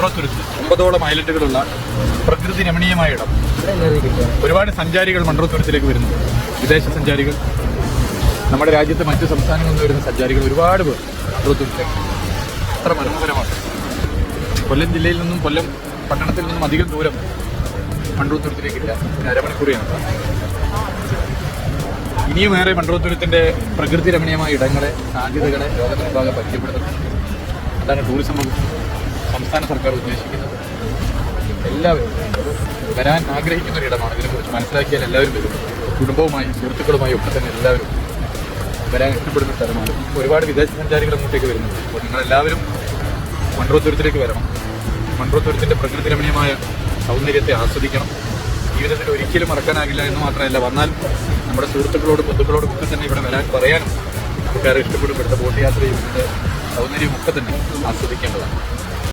മൺട്രോത്തുരുത്ത് 9ഓളം ഐലൻഡുകളുള്ള പ്രകൃതി രമണീയമായ ഇടം. ഒരുപാട് സഞ്ചാരികൾ മൺട്രോത്തുരുത്തിലേക്ക് വരുന്നു. വിദേശ സഞ്ചാരികൾ, നമ്മുടെ രാജ്യത്തെ മറ്റ് സംസ്ഥാനങ്ങളിൽ നിന്ന് വരുന്ന സഞ്ചാരികൾ ഒരുപാട് പേർ മൺട്രോത്തുരുത്തിലേക്ക്. അത്ര മനോഹരമാണ്. കൊല്ലം ജില്ലയിൽ നിന്നും കൊല്ലം പട്ടണത്തിൽ നിന്നും അധികം ദൂരം മൺട്രോത്തുരുത്തിലേക്കില്ല. അരമണിക്കൂർ യാത്ര. ഇനിയുമേറെ മൺട്രോത്തുരുത്തിന്റെ പ്രകൃതി രമണീയമായ ഇടങ്ങളെ, സാധ്യതകളെ ലോകത്തിനൊട്ടാകെ പരിചയപ്പെടുത്തുന്നു. അതാണ് ടൂറിസം വകുപ്പ്, സംസ്ഥാന സർക്കാർ ഉദ്ദേശിക്കുന്നത്. എല്ലാവരും വരാൻ ആഗ്രഹിക്കുന്ന ഒരിടമാണ്. ഇതിനെക്കുറിച്ച് മനസ്സിലാക്കിയാൽ എല്ലാവരും വരും. കുടുംബവുമായി, സുഹൃത്തുക്കളുമായി ഒക്കെ തന്നെ എല്ലാവരും വരാൻ ഇഷ്ടപ്പെടുന്ന സ്ഥലമാണ്. ഒരുപാട് വിദേശ സഞ്ചാരികൾ അങ്ങോട്ടേക്ക് വരുന്നുണ്ട്. അപ്പോൾ നിങ്ങളെല്ലാവരും മൺട്രോത്തുരുത്തിലേക്ക് വരണം. മൺട്രോത്തുരുത്തിന്റെ പ്രകൃതി രമണീയമായ സൗന്ദര്യത്തെ ആസ്വദിക്കണം. ജീവിതത്തിൽ ഒരിക്കലും മറക്കാനാകില്ല എന്ന് മാത്രമല്ല, വന്നാൽ നമ്മുടെ സുഹൃത്തുക്കളോടും ബന്ധുക്കളോടും ഒക്കെ തന്നെ ഇവിടെ വരാൻ പറയാനും നമുക്കേറെ ഇഷ്ടപ്പെടും. ഇവിടുത്തെ ബോട്ട് യാത്രയും ഇവിടുത്തെ സൗന്ദര്യവും ഒക്കെ തന്നെ ആസ്വദിക്കേണ്ടതാണ്.